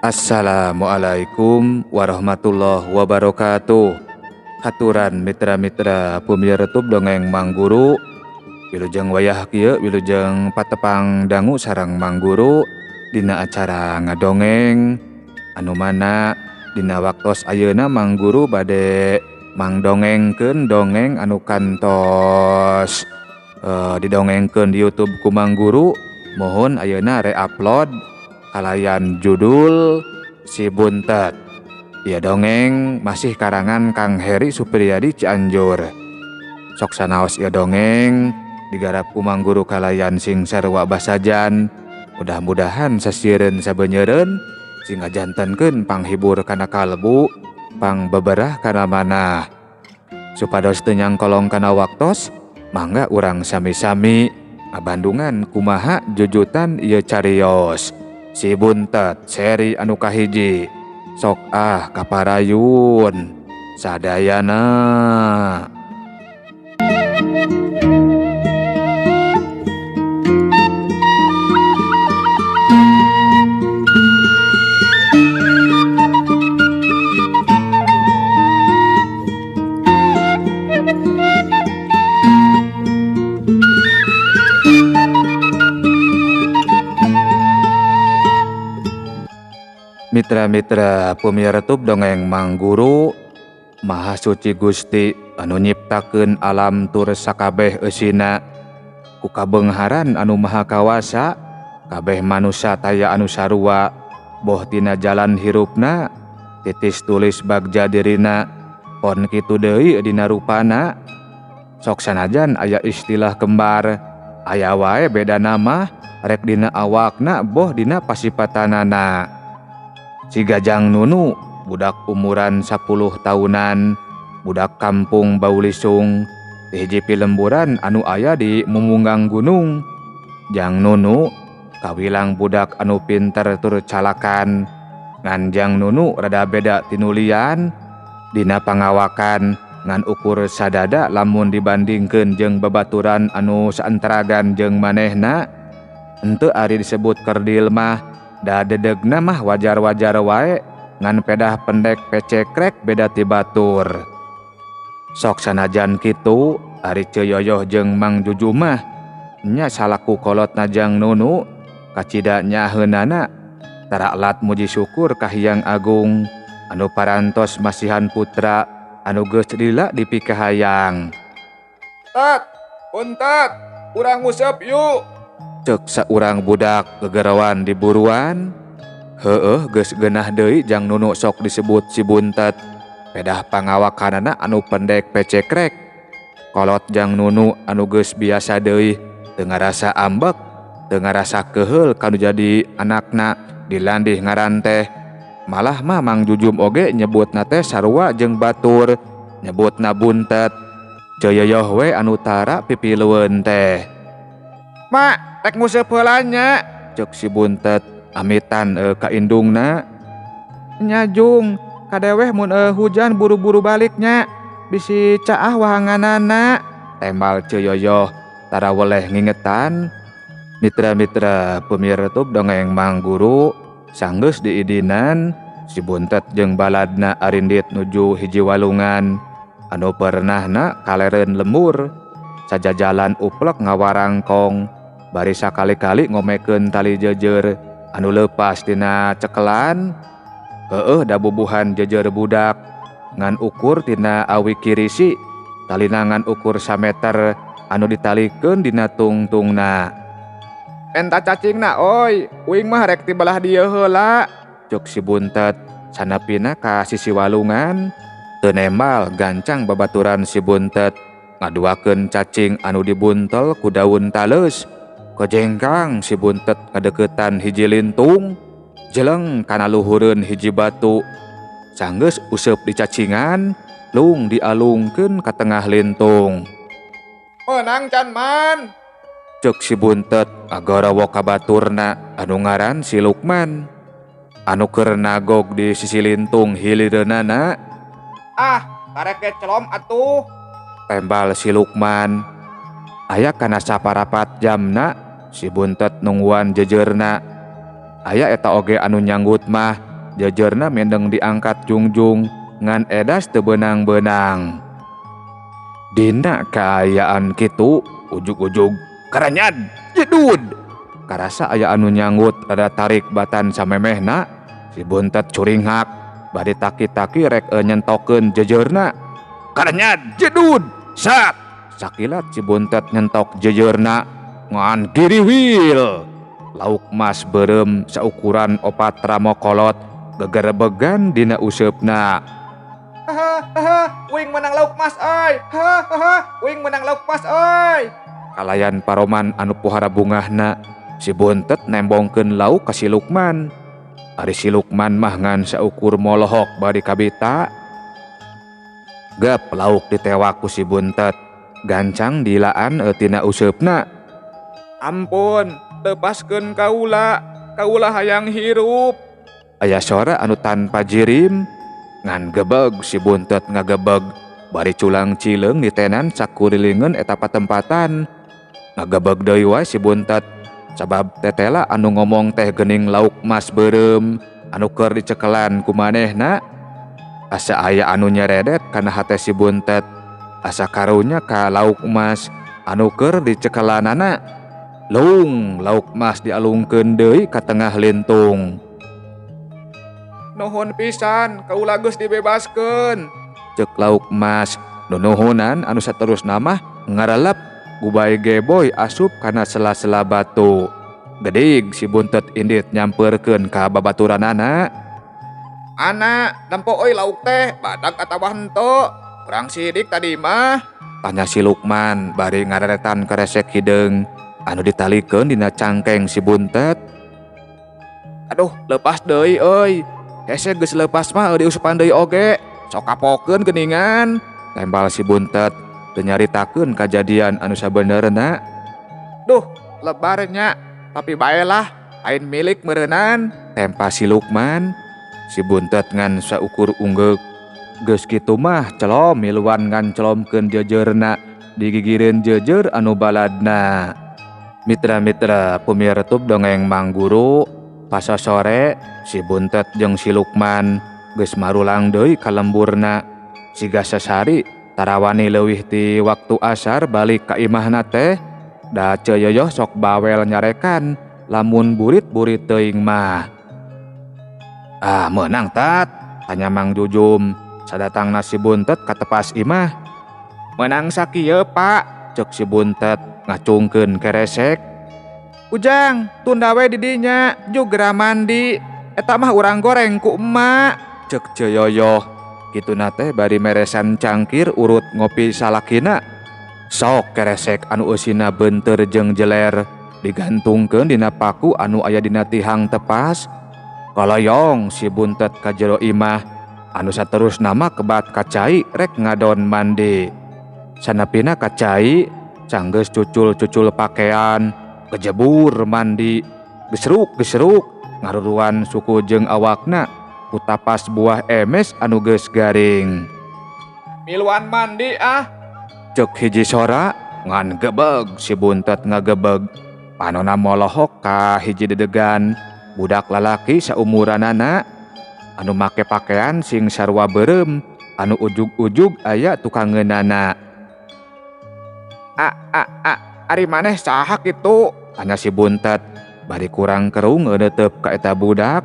Assalamualaikum warahmatullahi wabarakatuh. Haturan mitra-mitra pemirsa YouTube dongeng Mang Guru. Wilujeng wayah kieu wilujeng patepang dangu sareng Mang Guru dina acara ngadongeng anu mana dina waktos ayeuna Mang Guru bade mangdongengkeun dongeng anu kantos didongengkeun di YouTube ku Mang Guru. Mohon ayeuna re-upload kalayan judul Si Buntet. Ieu dongeng masih karangan Kang Heri Supriyadi Cianjur. Sok sanaos ieu dongeng digarap ku Mang Guru kalayan sing sarua basajan. Mudah-mudahan sasieun sabeuneureun sing ngajantenkeun panghibur kana kalbu, pangbeberah kana manah. Supados teu nyangkolong kana waktos, mangga urang sami-sami ngabandungan kumaha jujutan ieu carios. Si Buntet seri anu kahiji. Sok kaparayun sadayana. Mitra-mitra pemirsa YouTube dongeng Mang Guru. Maha Suci Gusti anu nyiptakeun alam tur sakabeh eusina, ku kabeungharan anu maha kawasa kabeh manusia taya anu sarua boh tina jalan hirupna titis tulis bagja dirina pon kitu deui dina rupana. Sok sanajan aya istilah kembar, aya wae beda nama rek dina awakna boh dina pasipatanana. Si Gajang Nunu budak umuran 10 tahunan, budak kampung Baulisung, di hiji pilemburan anu aya di mumunggang gunung. Jang Nunu kawilang budak anu pinter tur calakan, ngan Jang Nunu rada beda tinulian dina pangawakan ngan ukur sadada lamun dibandingkeun jeung babaturan anu saantaragan jeung manehna. Henteu ari disebut kerdil mah, da dedegna mah wajar-wajar wae ngan pedah pendek pecekrek beda ti batur. Sok sanajan kitu ari Ceyoyoh jeung Mang Juju mah nya salaku kolotna Jang Nunu kacida nyaheunana taralat muji syukur ka Hyang Agung anu parantos masihan putra anu geus lila dipikahayang. "Tat, Buntet, urang nguseup yuk," cek saurang budak gegerawan di buruan. Heueuh geus geunah deui Jang Nunu sok disebut Si Buntet, pedah pangawakanana anu pendek pecekrek. Kolot Jang Nunu anu geus biasa deui teu ngarasa ambek, teu ngarasa keheul kanu jadi anakna dilandih ngaran teh. Malah mah Mang Jujum oge nyebutna teh sarua jeung batur, nyebutna Buntet. Ceyoyoh we anu tara pipileueun teh. "Mak, rek nguseup heula nya," cek Si Buntet amitan ka indungna. "Nya Jung, kadeweh mun hujan buru-buru baliknya, bisi caah wahanganana," tembal Ceyoyoh tara weleh ngingetan. Mitra-mitra pemirsa YouTube dongeng Mang Guru sanggeus diidinan Si Buntet jeung baladna arindit nuju hiji walungan anu pernahna kalereun lembur. Sajajalan uplek ngawarangkong, bari sakali-kali ngomekeun tali jejer anu leupas tina cekelan. Heueuh da bubuhan jejer budak ngan ukur tina awi kirisi, talina ngan ukur 1 meter anu ditalikeun dina tungtungna. "Penta cacingna oi, uing mah rek ti belah dieu heula," cuk Si Buntet sanapina ka sisi walungan. Teu nembal gancang babaturan Si Buntet ngaduakeun cacing anu dibuntel ku daun taleus. Kojengkang Si Buntet ngadeuketan hiji lintung, jeleng kana luhureun hiji batu. Sanggeus useup di cacingan, lung dialungkeun ka tengah lintung. "Meunang can man," cek Si Buntet agarawa ka baturna anu ngaran Si Lukman, anu keur nagog di sisi lintung hilireunana. "Karek ge celom atuh," tembal Si Lukman. Aya kana saparapat jamna Si Buntet nungguan jejerna. Aya eta oge anu nyanggut mah jejerna mendeng diangkat jungjung ngan edas teu beunang-beunang. Dina kaayaan kitu ujug-ujug karanyad jedud. Karasa aya anu nyanggut rada tarik batan samemehna, si buntet curinghak bari taki-taki rek nyentokeun jejeurna. Karanyad jedud sak. Sakilat si buntet nyentok jejeurna ngan giriwil. Lauk mas beureum saukuran 4 ramokolot gegerebegan dina useupna. Uing menang lauk mas oi. Uing menang lauk mas oi. Kalayan paroman anu pohara bungahna, si buntet nembongkeun lauk ka si Lukman. Ari si Lukman mah ngan saukur molohok bari kabita. Gep lauk ditewak ku si buntet, gancang dilaan tina useupna. Ampun, lepaskeun kaula, kaula hayang hirup. Aya sora anu tanpa jirim, ngan gebeg si buntet ngagebeg bari culang cileung ditenan sakurilingeun eta patempatan. Ngagebeg deui wae si buntet sabab tetela anu ngomong teh geuning lauk mas beureum anu keur dicekelan ku manehna. Asa aya anu nyeredet kana hate si buntet, asa karunya ka lauk mas anu keur dicekelanana. Lung lauk mas dialungkeun deui ka tengah lintung. Nuhun pisan, kaula geus dibebaskeun. Ceuk lauk mas, nunuhunan anu saterusna mah ngarelep gubay geboy asup kana sela-sela batu. Gedig si buntet indit nyampeurkeun ka babaturanana. Ana, nempo euy lauk teh, badag atawa henteu? Kurang sidik tadi mah. Tanya si Lukman bari ngareretan keresek hideung anu ditalikeun dina cangkeng si buntet. Aduh, lepas deui euy. Hese geus lepas mah diusupan deui oge. Sok kapokeun geuningan. Tembal si buntet teu nyaritakeun kajadian anu sabenerna. Duh, lebarnya, tapi baelah, ain milik meureunnan. Tempa si Lukman. Si buntet ngan saukur unggek. Geus kitu mah celom miluan ngan celomkeun jejeurna digigireun jejer anu baladna. Mitra-mitra pumirtub dongeng Mang Guru, pas sore si buntet jeung si Lukman geus marulang deui ka lemburna. Siga sasari tarawani leuwih ti waktu asar balik ka imahna teh, da Ceyoyoh sok bawel nyarekan lamun burit-burit teuing mah. Ah meunang tat, tanya Mang Jujum sadatangna si buntet ka tepas imah. Meunang sakieu pak, ceuk si buntet ngacungkeun keresek. Ujang, tunda we di dinya, jugra mandi. Eta mah urang goreng ku emak, ceuk Ceyoyoh. Kituna teh bari meresan cangkir urut ngopi salakina. Sok keresek anu eusina beunteur jeung jeler digantungkeun dina paku anu aya dina tihang tepas. Kaloyong si buntet ka jero imah, anu saterusna mah kebat kacai rek ngadon mandi. Sanapina kacai canggeus cucul-cucul pakean, kejebur mandi, gesruk-gesruk ngaruruan suku jeung awakna ku tapas buah emes anu geus garing. Miluan mandi ah, ceuk hiji sora ngan gebeg si buntet ngagebeg. Panonna molohok ka hiji dedegan budak lalaki saumuranana anu make pakaian sing sarua beureum anu ujug-ujug aya tukangeunana. Ari maneh saha kitu? Tanya si buntet bari kurang kerung ngeuneuteub ka eta budak.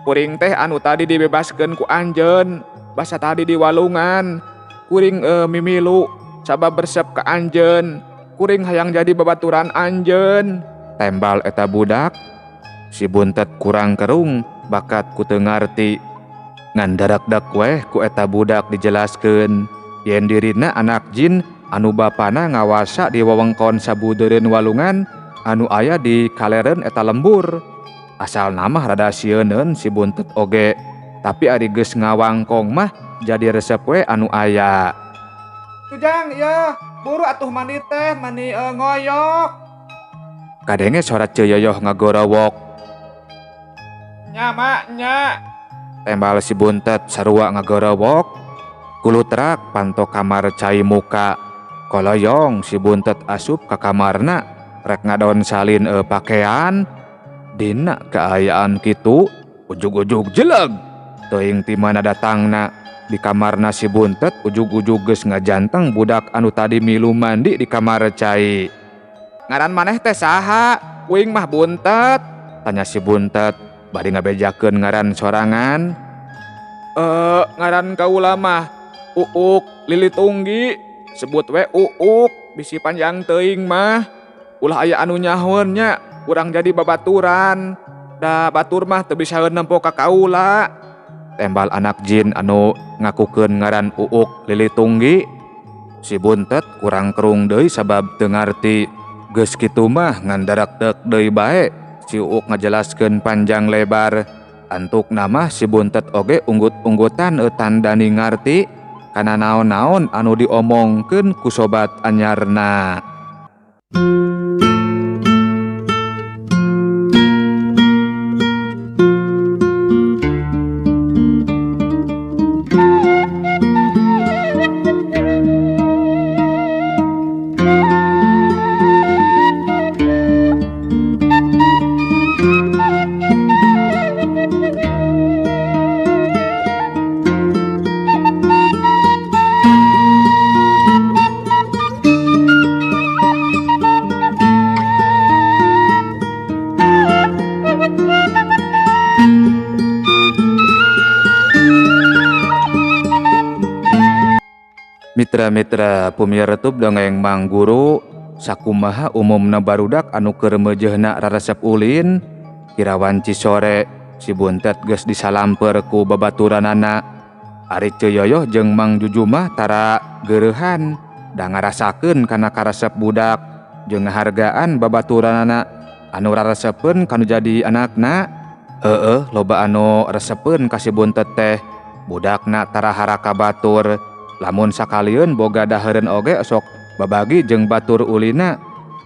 Kuring teh anu tadi dibebaskeun ku anjeun, basa tadi di walungan. Kuring mimilu sabab bersep ka anjeun. Kuring hayang jadi babaturan anjeun, tembal eta budak. Si buntet kurang kerung bakat ku teu ngarti. Ngan darak-dak weh ku eta budak dijelaskeun yen dirina anak jin anu bapana ngawasa di wewengkon sabudeureun walungan anu aya di kaleren eta lembur. Asal nama rada sieuneun si buntet oge, tapi ari geus ngawangkong mah jadi resep we anu aya. Tujang ieu, buru atuh mandi teh, mandi ngoyok. Kadenge suara Ceyoyoh ngagorowok. Nya mak nya, tembal si buntet sarua ngagorowok. Kulutrak panto kamar cai muka. Koloyong si buntet asup ka kamarna rek ngadon salin pakaian. Dina kaayaan kitu ujug-ujug jeleg. Teuing ti mana datangna. Di kamarna si Buntet ujug-ujug geus ngajanteng budak anu tadi milu mandi di kamar cai. Ngaran maneh teh saha? Uing mah Buntet, tanya si Buntet bari ngabejakeun ngaran sorangan. Ngaran kaula mah Uuk Lilitunggi, sebut we Uuk, bisi panjang teuing mah. Ulah aya anu nyahoeun nya, urang jadi babaturan. Da batur mah teu bisa nempo ka kaula. Tembal anak jin anu ngakukeun ngaran Uuk Lilitunggi. Si Buntet kurang kerung deui sabab teu ngarti. Geus kitu mah ngan darak-deuk deui bae. Si Uuk ngajelaskeun panjang lebar. Antuk nama si Buntet oge unggut-unggutan tandani ngarti kana naon-naon anu diomongkeun ku sobat anyarna. Mitra-mitra pumiareup dongeng Mang Guru, sakumaha umumna barudak anu keur meujeuhna raresep ulin. Kirawan cisore si Buntet geus disalamper ku babaturanana. Ari Ceyoyoh jeung Mang Juju mah tara geureuhan da ngarasakeun kana karesep budak jeung ngahargaan babaturanana anu raresepeun kanu jadi anakna. Loba anu resepeun ka si Buntet teh. Budakna tara haraka batur. Lamun sakalieun boga daheureun oge sok babagi jeung batur ulina.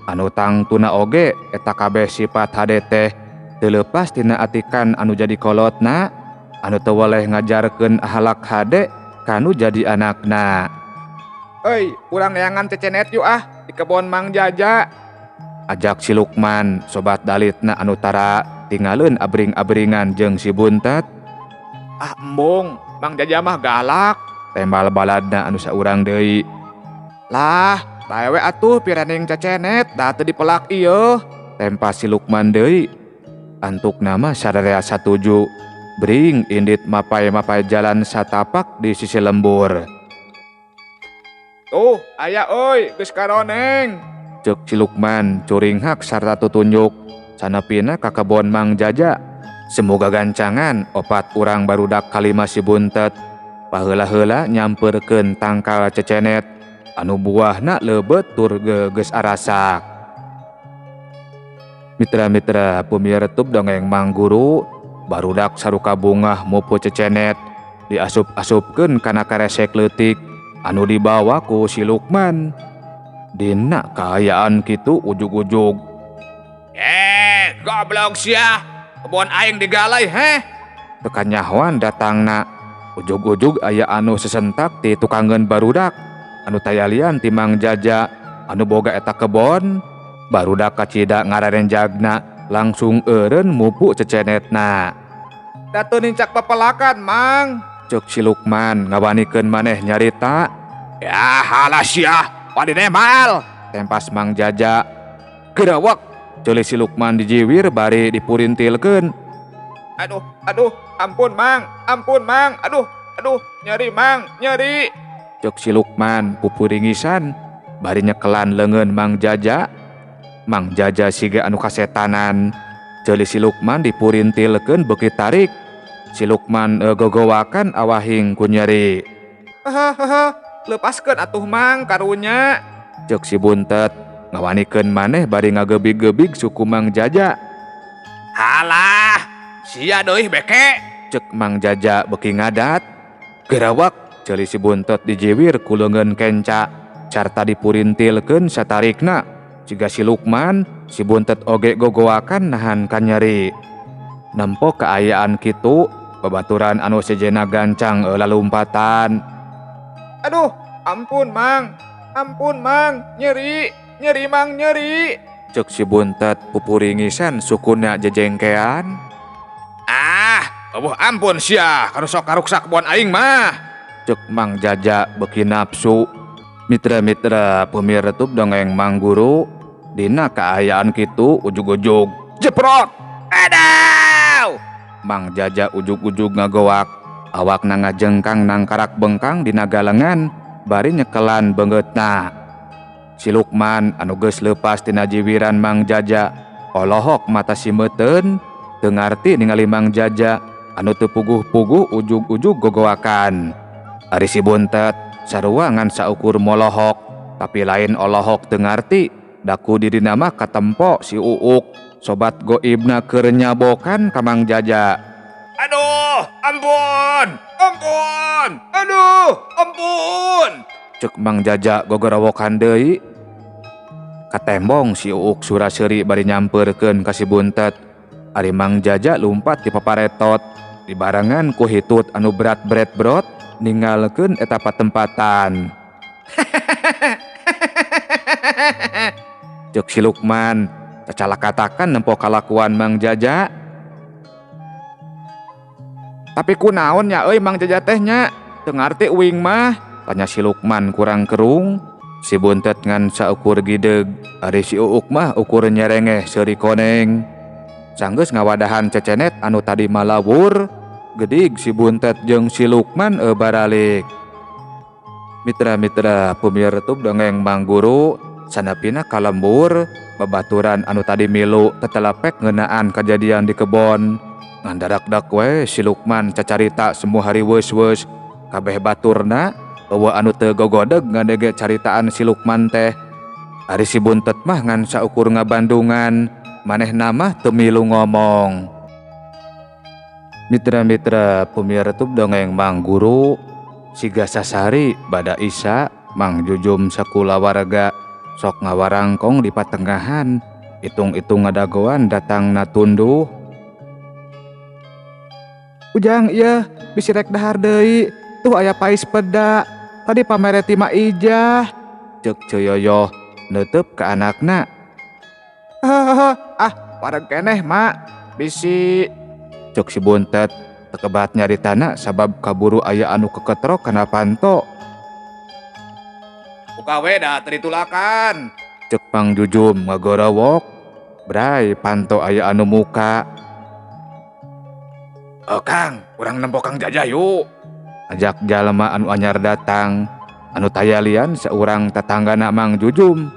Anu tangtuna oge eta kabeh sifat hade teh teu leupas tina atikan anu jadi kolotna, anu teu weleh ngajarkeun ahlak hade kanu jadi anakna. Euy, urang neangan cecenet yuk di kebon Mang Jaja. Ajak si Lukman, sobat dalitna anu tara tinggalin abring-abringan jeung si Buntet. Embung, Mang Jaja mah galak. Tembal baladna anu saurang deui. Lah, bae we atuh pirening cecenet da teu dipelak ieu. Tempas si Lukman deui. Antuk nama sadarea satuju. Bring indit mapai-mapai jalan satapak di sisi lembur. Tuh, aya euy, geus karoneng. Ceuk si Lukman curing hak sarta tutunjuk sanepina ka kebon Mang Jaja. Semoga gancangan opat urang barudak kalima si Buntet. Paheula-heula nyamperkeun tangkal cecenet anu buahna leubet tur geus arasak. Mitra-mitra pumiareup dongeng Mang Guru, barudak saruka bungah mupu cecenet diasup-asupkeun kana karesek leutik anu dibawa ku si Lukman. Dina kaayaan kitu ujug-ujug. Goblok sia, kebon aing digalai heh. Teu kanyahoan datangna. Ujug-ujug aya anu sesentak ti tukangeun barudak anu tayalian ti Mang Jaja anu boga eta kebon. Barudak kacida ngararenjagna langsung eureun mupu cecenetna. Datu nincak papelakan Mang, ceuk si Lukman ngawanikeun maneh nyarita. Ya halas sia, padi nemal, tempas Mang Jaja. Geureuwek, ceuli si Lukman dijiwir bari dipurintilkeun. Aduh, ampun Mang, aduh, nyeri Mang, nyeri. Cek si Lukman pupuringisan, bari nyekelan leungeun Mang Jaja. Mang Jaja siga anu kasetanan, ceuli si Lukman dipurintilkeun beuki tarik. Si Lukman gogowakan awahing ku nyeri. Lepaskeun atuh Mang karunya. Cek si Buntet ngawanikeun maneh bari ngagebig-gebig suku Mang Jaja. Halah, sia deui beke, cek Mang Jaja beuki ngadat. Geureuwek, ceuli si Buntet dijiwir ku leungeun kenca carta dipurintilkeun satarikna. Jiga si Lukman, si Buntet oge gogowakan nahan kan nyeri. Nempo kaayaan kitu, babaturan anu sejena gancang lalumpatan. Aduh, ampun Mang, nyeri Mang, nyeri. Cek si Buntet pupuringisan sukunna jejengkean. Eueuh ampun sia, kanu sok karuksak kebon aing mah. Cek Mang Jaja beki nafsu. Mitra-mitra pemirsa dongeng Mang Guru, dina kaayaan kitu ujug-ujug jeprot. Aduh! Mang Jaja ujug-ujug ngagoak, awakna ngajengkang nang karak bengkang dina galengan, bari nyekelan beungeutna. Si Lukman anu geus leupas tina jiwiran Mang Jaja, olohok mata simeuteun, teu ngarti ningali Mang Jaja anu teu puguh-puguh ujug-ujug gogoakan. Ari si Buntet sarua ngan saukur molohok, tapi lain olohok teu ngarti, daku dirina mah katempo si Uuk sobat goibna keur nyabokan ka Mang Jaja. Aduh, ampun, ampun, aduh, ampun. Cek Mang Jaja gogorowokan deui. Katembong si Uuk sura-seuri bari nyampeurkeun ka si Buntet. Ari Mang Jaja lumpat ti paparetot, dibarengan ku hitut anu berat bret-brot ninggalkeun eta patempatan. Cek si Lukman cacalakatakan nempo kalakuan Mang Jaja. Tapi kunaon nya euy Mang Jaja teh nya? Teu ngarti uing mah, tanya si Lukman kurang kerung. Si Buntet ngan saukur gideg, ari si Uuk mah ukur nyerengeh seuri koneng. Sanggeus ngawadahan cecenet anu tadi malawur, gedig si Buntet jeung si Lukman baralik. Mitra-mitra pemirsa dongeng Mang Guru, sanapina kalembur babaturan anu tadi milu tetelepek ngeunaan kejadian di kebon. Ngandarak-dak we si Lukman cacarita semua hari weus-weus, kabeh baturna eueuh anu teu gogodeg ngadege caritaan si Lukman teh. Ari si Buntet mah ngan saukur ngabandungan, manehna mah teu milu ngomong. Mitra-mitra pemirsa dongeng Mang Guru, siga sasari bada Isa Mang Jujum sakulawarga sok ngawarangkong di patengahan, itung-itung ngadagoan datang natunduh. Ujang ieu bisi rek dahar deui, tuh aya pais peda, tadi pamere ti Mak Ijah. Ceuk Coyoyoh neuteup ka anakna. Pareg keneh Mak, bisi. Cuk si Buntet tekebat nyaritana sabab kaburu aya anu keketrok kana panto. Buka we da tritulakan. Cek Mang Jujum ngagorowok. Bray panto aya anu muka. Kang, urang nempo Kang Jaja yuk. Ajak jalema anu anyar datang. Anu tayalian seurang tetanggana Mang Jujum.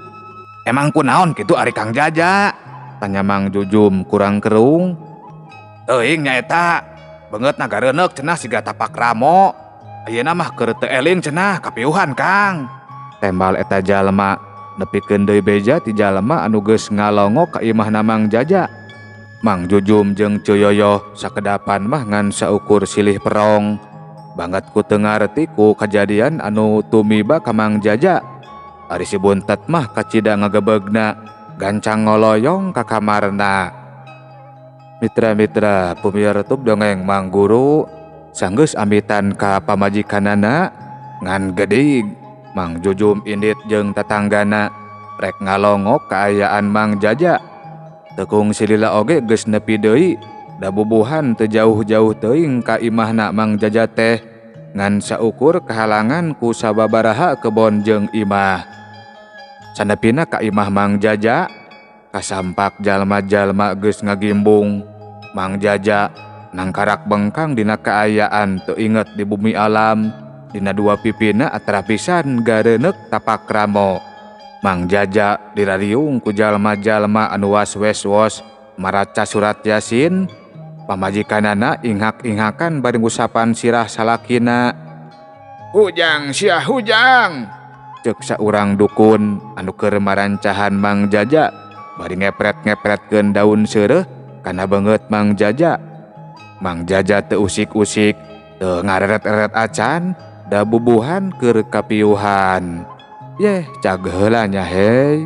Emang kunaon kitu ari Kang Jaja? Tanya Mang Jujum kurang kerung. Teuing nyaeta, beungeut nagareuneuh cenah siga tapak ramo. Ayeuna mah keur teu eling cenah kapiuhan Kang. Tembal eta jalema nepikeun deui beja ti jalema anu geus ngalongo ka imahna Mang Jaja. Mang Jujum jeung Coyoyoh sakedapan mah ngan saukur silih perong. Banget ku teu ngarti ku kajadian anu tumiba ka Mang Jaja. Ari si Buntet mah kacida ngagebegna, gancang ngoloyong ka kamarna. Mitra-mitra pemirsa dongeng Mang Guru, sanggeus amitan ka pamajikanana ngan gedig. Mang Jujum indit jeung tetanggana rek ngalongok kaayaan Mang Jaja. Tekung silila oge geus nepi deui, da bubuhan teu jauh-jauh teuing ka imahna Mang Jaja teh, ngan saukur kahalangan ku sababaraha kebon jeung imah. Sanepina ka imah Mang Jaja, kasampak jalma-jalma geus ngagimbung. Mang Jaja nangkarak bengkang dina kaayaan teu inget di bumi alam, dina dua pipina atra pisan gareuneuk tapak ramo. Mang Jaja dirariung ku jalma-jalma anu was-wes-wos maraca surat Yasin. Pamajikanana inghak-inghakan bari ngusapan sirah salakina. Hujang sia hujang, ceuk saurang dukun anu keur marancahan Mang Jaja bari ngepret-ngepretkeun daun seureuh kana beungeut Mang Jaja. Mang Jaja teu usik-usik, teu ngareret-eret acan, da bubuhan keur kapiuhan. Yeh, cag heula nya hei.